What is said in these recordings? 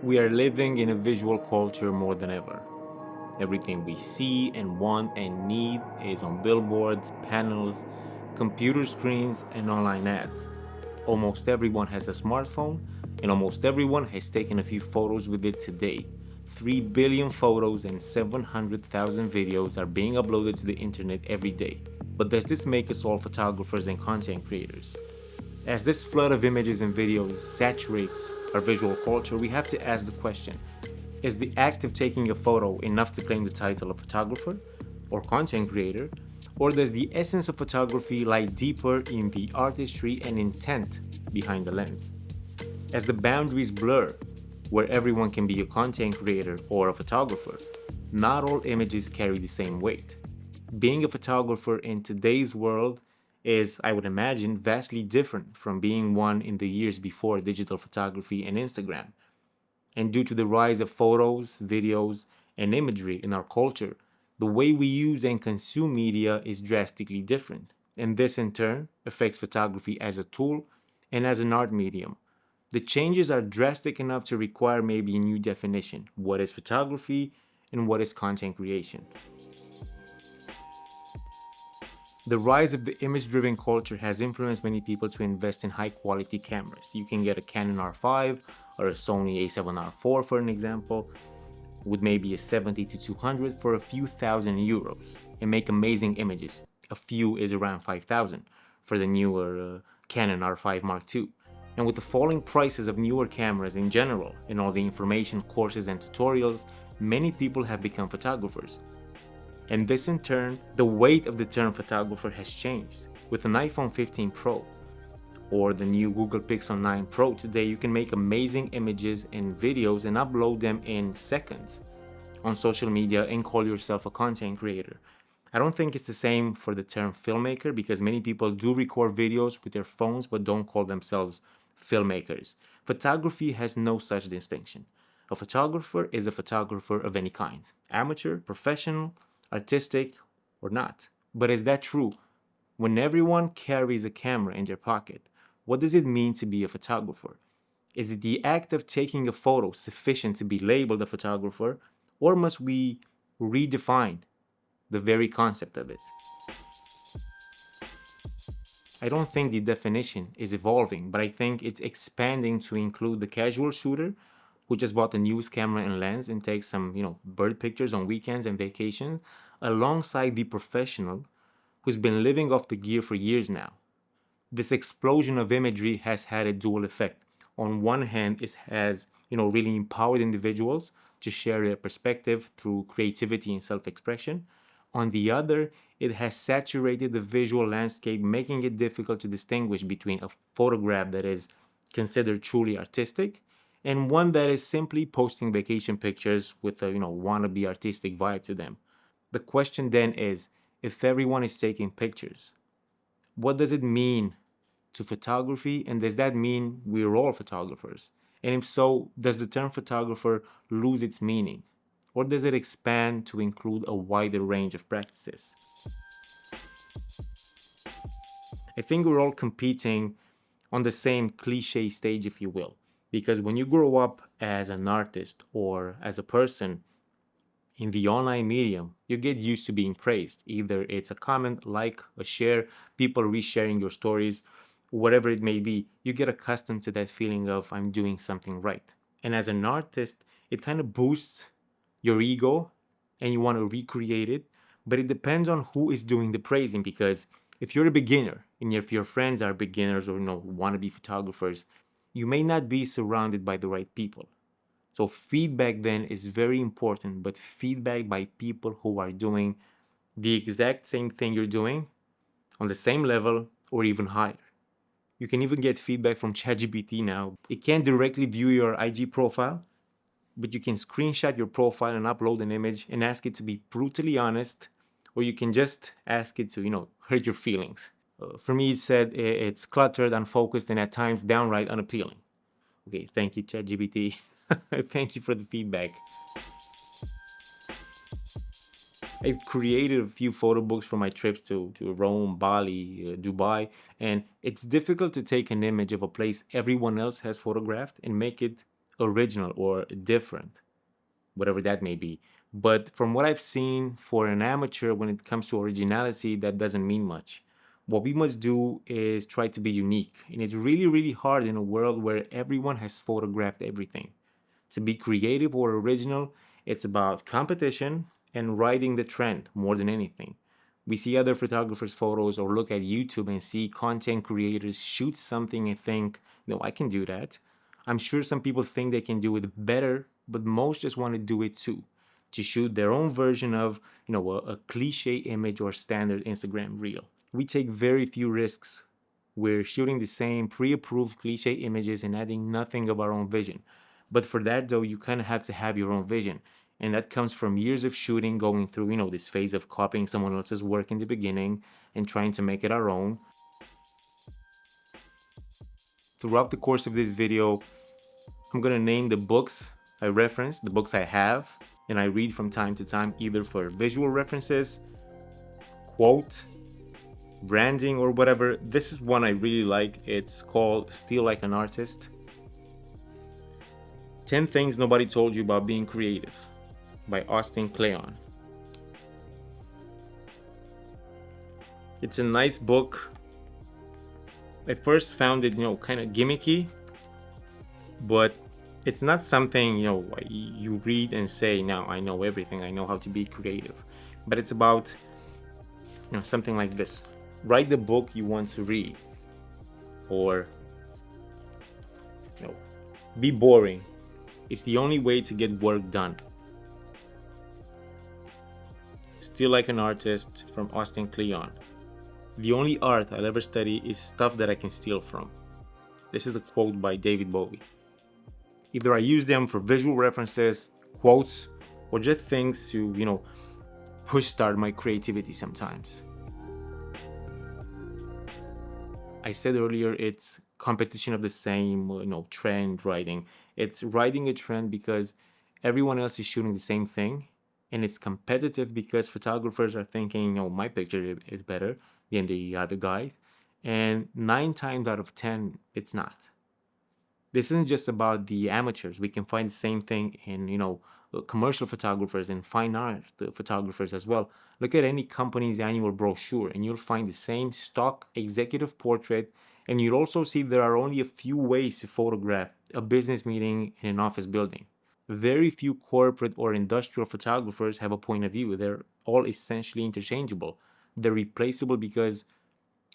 We are living in a visual culture more than ever. Everything we see and want and need is on billboards, panels, computer screens, and online ads. Almost everyone has a smartphone, and almost everyone has taken a few photos with it today. 3 billion photos and 700,000 videos are being uploaded to the internet every day. But does this make us all photographers and content creators? As this flood of images and videos saturates our visual culture, we have to ask the question, is the act of taking a photo enough to claim the title of photographer or content creator? Or does the essence of photography lie deeper in the artistry and intent behind the lens? As the boundaries blur, where everyone can be a content creator or a photographer, not all images carry the same weight. Being a photographer in today's world is, I would imagine, vastly different from being one in the years before digital photography and Instagram. And due to the rise of photos, videos, and imagery in our culture, the way we use and consume media is drastically different. And this in turn affects photography as a tool and as an art medium. The changes are drastic enough to require maybe a new definition. What is photography and what is content creation? The rise of the image-driven culture has influenced many people to invest in high-quality cameras. You can get a Canon R5 or a Sony a7R4 for an example, with maybe a 70 to 200 for a few thousand euros and make amazing images. A few is around 5,000 for the newer Canon R5 Mark II. And with the falling prices of newer cameras in general and all the information, courses and tutorials, many people have become photographers. And this in turn, the weight of the term photographer has changed. With an iPhone 15 Pro or the new Google Pixel 9 Pro today, you can make amazing images and videos and upload them in seconds on social media and call yourself a content creator. I don't think it's the same for the term filmmaker because many people do record videos with their phones but don't call themselves filmmakers. Photography has no such distinction. A photographer is a photographer of any kind, amateur, professional, artistic, or not. But is that true? When everyone carries a camera in their pocket, what does it mean to be a photographer? Is it the act of taking a photo sufficient to be labeled a photographer, or must we redefine the very concept of it? I don't think the definition is evolving, but I think it's expanding to include the casual shooter who just bought a news camera and lens and takes some, bird pictures on weekends and vacations, alongside the professional who's been living off the gear for years now. This explosion of imagery has had a dual effect. On one hand, it has, really empowered individuals to share their perspective through creativity and self-expression. On the other, it has saturated the visual landscape, making it difficult to distinguish between a photograph that is considered truly artistic and one that is simply posting vacation pictures with a, wannabe artistic vibe to them. The question then is, if everyone is taking pictures, what does it mean to photography, and does that mean we're all photographers? And if so, does the term photographer lose its meaning? Or does it expand to include a wider range of practices? I think we're all competing on the same cliche stage, if you will. Because when you grow up as an artist or as a person in the online medium, you get used to being praised. Either it's a comment, like, a share, people resharing your stories, whatever it may be. You get accustomed to that feeling of I'm doing something right. And as an artist, it kind of boosts your ego and you want to recreate it. But it depends on who is doing the praising, because if you're a beginner and if your friends are beginners or wannabe photographers, you may not be surrounded by the right people. So feedback then is very important, but feedback by people who are doing the exact same thing you're doing on the same level or even higher. You can even get feedback from ChatGPT now. It can't directly view your IG profile, but you can screenshot your profile and upload an image and ask it to be brutally honest, or you can just ask it to, hurt your feelings. For me, it said it's cluttered, unfocused, and at times downright unappealing. Okay, thank you, ChatGPT. Thank you for the feedback. I've created a few photo books for my trips to Rome, Bali, Dubai, and it's difficult to take an image of a place everyone else has photographed and make it original or different, whatever that may be. But from what I've seen, for an amateur, when it comes to originality, that doesn't mean much. What we must do is try to be unique. And it's really, really hard in a world where everyone has photographed everything. To be creative or original, it's about competition and riding the trend more than anything. We see other photographers' photos or look at YouTube and see content creators shoot something and think, no, I can do that. I'm sure some people think they can do it better, but most just want to do it too, to shoot their own version of, a cliche image or standard Instagram reel. We take very few risks. We're shooting the same pre-approved cliche images and adding nothing of our own vision. But for that though, you kind of have to have your own vision. And that comes from years of shooting, going through, this phase of copying someone else's work in the beginning and trying to make it our own. Throughout the course of this video, I'm gonna name the books I reference, the books I have, and I read from time to time, either for visual references, quote, branding, or whatever. This is one I really like. It's called Steal Like an Artist. 10 Things Nobody Told You About Being Creative by Austin Kleon. It's a nice book. I first found it, kind of gimmicky, but it's not something, you read and say, now I know everything, I know how to be creative. But it's about, something like this. Write the book you want to read. Or, be boring. It's the only way to get work done. Steal Like an Artist from Austin Kleon. The only art I'll ever study is stuff that I can steal from. This is a quote by David Bowie. Either I use them for visual references, quotes, or just things to, push start my creativity sometimes. I said earlier, it's competition of the same, trend writing. It's riding a trend because everyone else is shooting the same thing. And it's competitive because photographers are thinking, my picture is better than the other guys. And 9 times out of 10, it's not. This isn't just about the amateurs. We can find the same thing in, commercial photographers and fine art photographers as well. Look at any company's annual brochure and you'll find the same stock executive portrait. And you'll also see there are only a few ways to photograph a business meeting in an office building. Very few corporate or industrial photographers have a point of view. They're all essentially interchangeable. They're replaceable because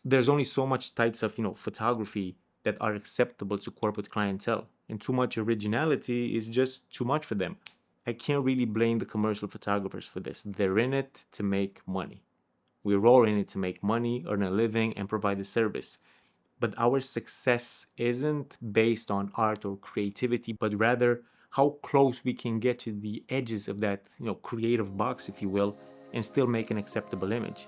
there's only so much types of, photography that are acceptable to corporate clientele. And too much originality is just too much for them. I can't really blame the commercial photographers for this. They're in it to make money. We're all in it to make money, earn a living, and provide a service. But our success isn't based on art or creativity, but rather how close we can get to the edges of that, creative box, if you will, and still make an acceptable image.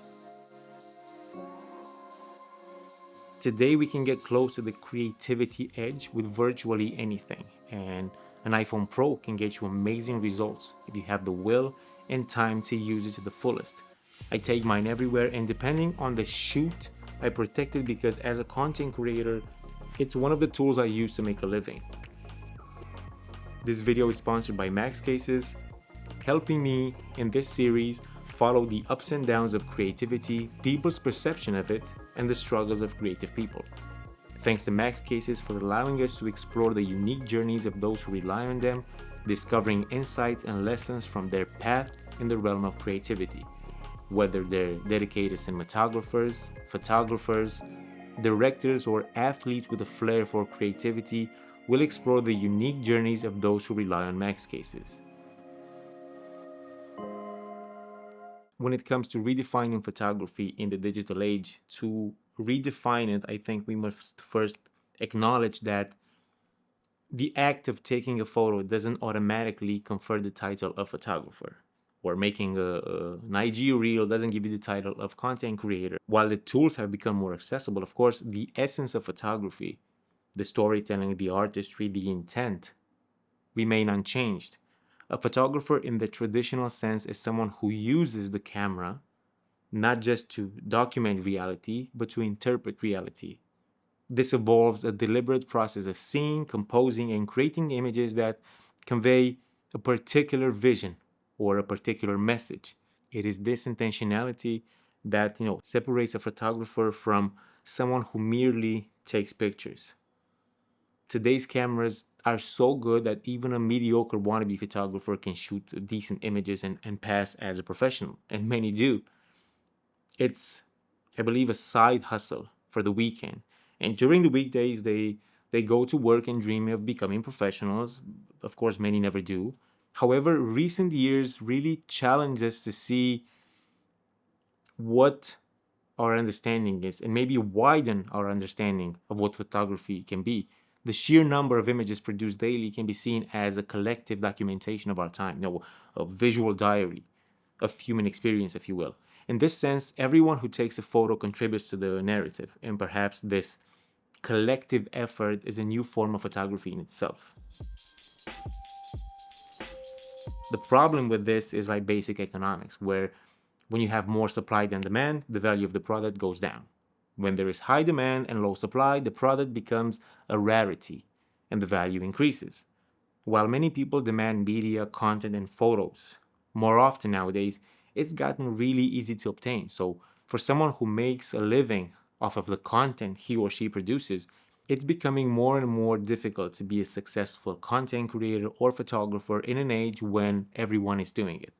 Today we can get close to the creativity edge with virtually anything, and an iPhone Pro can get you amazing results if you have the will and time to use it to the fullest. I take mine everywhere, and depending on the shoot, I protect it because as a content creator, it's one of the tools I use to make a living. This video is sponsored by Max Cases, helping me in this series follow the ups and downs of creativity, people's perception of it, and the struggles of creative people. Thanks to Max Cases for allowing us to explore the unique journeys of those who rely on them, discovering insights and lessons from their path in the realm of creativity. Whether they're dedicated cinematographers, photographers, directors, or athletes with a flair for creativity, we'll explore the unique journeys of those who rely on Max Cases. When it comes to redefining photography in the digital age, to redefine it, I think we must first acknowledge that the act of taking a photo doesn't automatically confer the title of photographer. Or making an IG reel doesn't give you the title of content creator. While the tools have become more accessible, of course, the essence of photography, the storytelling, the artistry, the intent, remain unchanged. A photographer in the traditional sense is someone who uses the camera not just to document reality, but to interpret reality. This involves a deliberate process of seeing, composing, and creating images that convey a particular vision or a particular message. It is this intentionality that separates a photographer from someone who merely takes pictures. Today's cameras are so good that even a mediocre wannabe photographer can shoot decent images and pass as a professional, and many do. It's, I believe, a side hustle for the weekend. And during the weekdays, they go to work and dream of becoming professionals. Of course, many never do. However, recent years really challenge us to see what our understanding is and maybe widen our understanding of what photography can be. The sheer number of images produced daily can be seen as a collective documentation of our time, a visual diary of human experience, if you will. In this sense, everyone who takes a photo contributes to the narrative, and perhaps this collective effort is a new form of photography in itself. The problem with this is like basic economics, where when you have more supply than demand, the value of the product goes down. When there is high demand and low supply, the product becomes a rarity and the value increases. While many people demand media, content, and photos more often nowadays, it's gotten really easy to obtain. So, for someone who makes a living off of the content he or she produces, it's becoming more and more difficult to be a successful content creator or photographer in an age when everyone is doing it.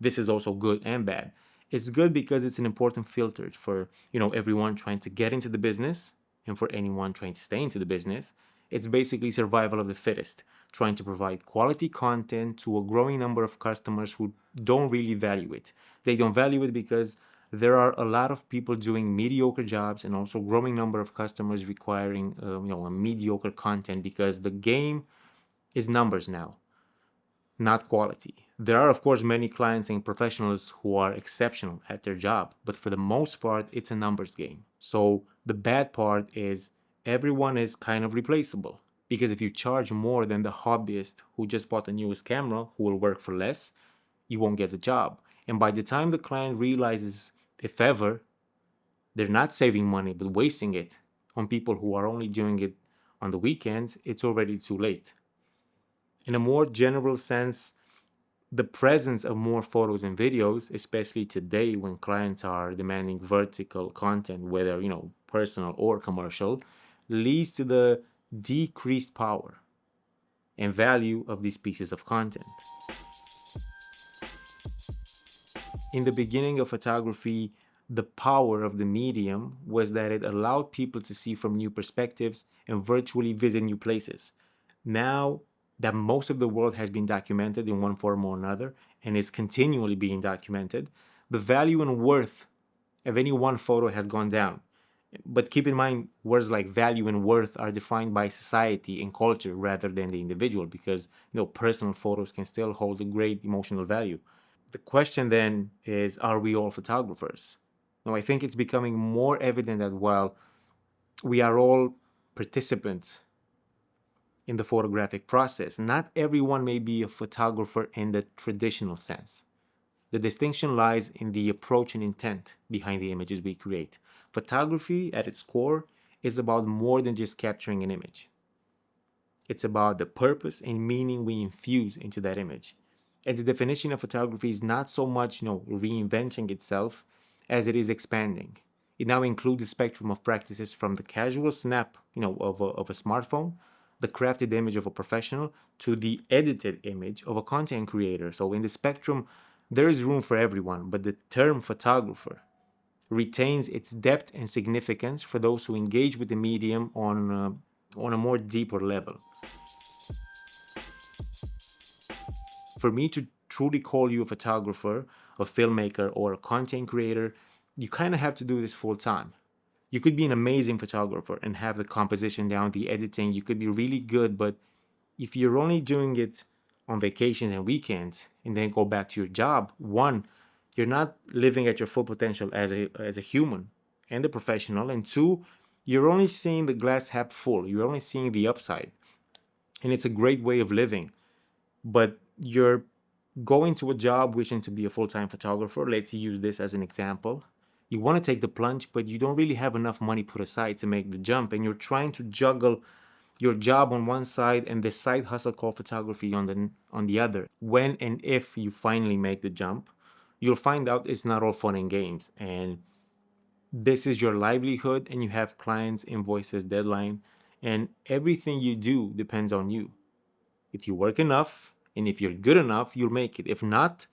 This is also good and bad. It's good because it's an important filter for, everyone trying to get into the business and for anyone trying to stay into the business. It's basically survival of the fittest, trying to provide quality content to a growing number of customers who don't really value it. They don't value it because there are a lot of people doing mediocre jobs and also growing number of customers requiring a mediocre content because the game is numbers now, not quality. There are, of course, many clients and professionals who are exceptional at their job, but for the most part, it's a numbers game. So the bad part is everyone is kind of replaceable. Because if you charge more than the hobbyist who just bought the newest camera, who will work for less, you won't get the job. And by the time the client realizes, if ever, they're not saving money but wasting it on people who are only doing it on the weekends, it's already too late. In a more general sense, the presence of more photos and videos, especially today when clients are demanding vertical content, whether personal or commercial, leads to the decreased power and value of these pieces of content. In the beginning of photography, the power of the medium was that it allowed people to see from new perspectives and virtually visit new places. Now that most of the world has been documented in one form or another and is continually being documented, the value and worth of any one photo has gone down. But keep in mind, words like value and worth are defined by society and culture rather than the individual, because personal photos can still hold a great emotional value. The question then is, are we all photographers? Now, I think it's becoming more evident that while we are all participants in the photographic process, not everyone may be a photographer in the traditional sense. The distinction lies in the approach and intent behind the images we create. Photography, at its core, is about more than just capturing an image. It's about the purpose and meaning we infuse into that image. And the definition of photography is not so much, reinventing itself as it is expanding. It now includes a spectrum of practices from the casual snap, of a smartphone, the crafted image of a professional, to the edited image of a content creator. So in the spectrum, there is room for everyone, but the term photographer retains its depth and significance for those who engage with the medium on a more deeper level. For me to truly call you a photographer, a filmmaker, or a content creator, you kind of have to do this full time. You could be an amazing photographer and have the composition down, the editing, you could be really good, but if you're only doing it on vacations and weekends and then go back to your job, one, you're not living at your full potential as a human and a professional, and two, you're only seeing the glass half full. You're only seeing the upside. And it's a great way of living, but you're going to a job wishing to be a full-time photographer. Let's use this as an example. You want to take the plunge, but you don't really have enough money put aside to make the jump, and you're trying to juggle your job on one side and the side hustle called photography on the other. When and if you finally make the jump, you'll find out it's not all fun and games, and this is your livelihood, and you have clients, invoices, deadline, and everything you do depends on you. If you work enough and if you're good enough, you'll make it. If not,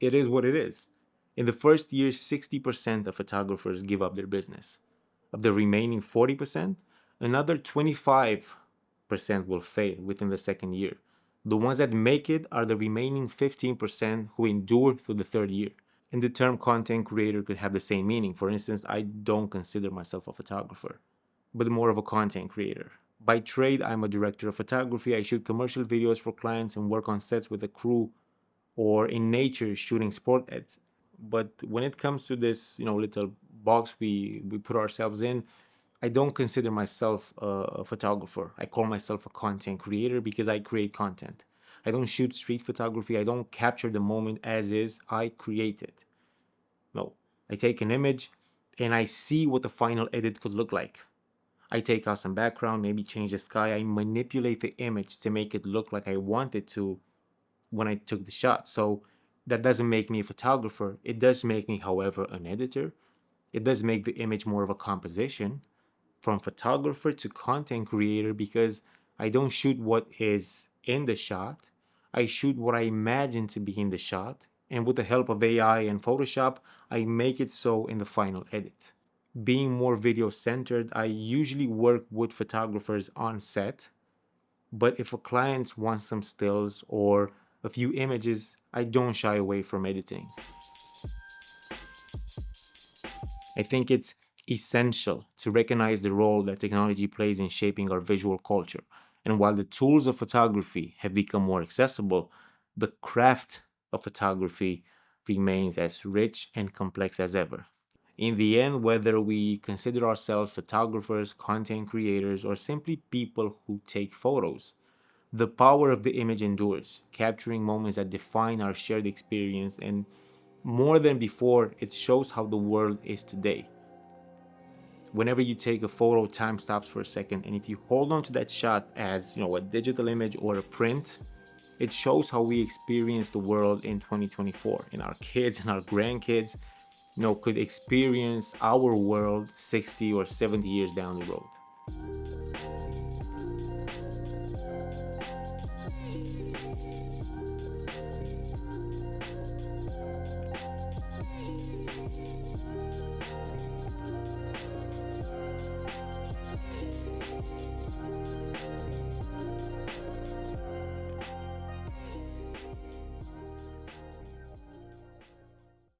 it is what it is. In the first year, 60% of photographers give up their business. Of the remaining 40%, another 25% will fail within the second year. The ones that make it are the remaining 15% who endure through the third year. And the term content creator could have the same meaning. For instance, I don't consider myself a photographer, but more of a content creator. By trade, I'm a director of photography. I shoot commercial videos for clients and work on sets with a crew, or in nature shooting sport ads. But when it comes to this, little box we put ourselves in, I don't consider myself a photographer. I call myself a content creator because I create content. I don't shoot street photography. I don't capture the moment as is. I create it. No, I take an image and I see what the final edit could look like. I take out some background, maybe change the sky. I manipulate the image to make it look like I want it to when I took the shot. So that doesn't make me a photographer. It does make me, however, an editor. It does make the image more of a composition, from photographer to content creator, because I don't shoot what is in the shot. I shoot what I imagine to be in the shot. And with the help of AI and Photoshop, I make it so in the final edit. Being more video centered, I usually work with photographers on set, but if a client wants some stills or a few images, I don't shy away from editing. I think it's essential to recognize the role that technology plays in shaping our visual culture. And while the tools of photography have become more accessible, the craft of photography remains as rich and complex as ever. In the end, whether we consider ourselves photographers, content creators, or simply people who take photos, the power of the image endures, capturing moments that define our shared experience, and more than before, it shows how the world is today. Whenever you take a photo, time stops for a second, and if you hold on to that shot as, a digital image or a print, it shows how we experience the world in 2024, and our kids and our grandkids, could experience our world 60 or 70 years down the road.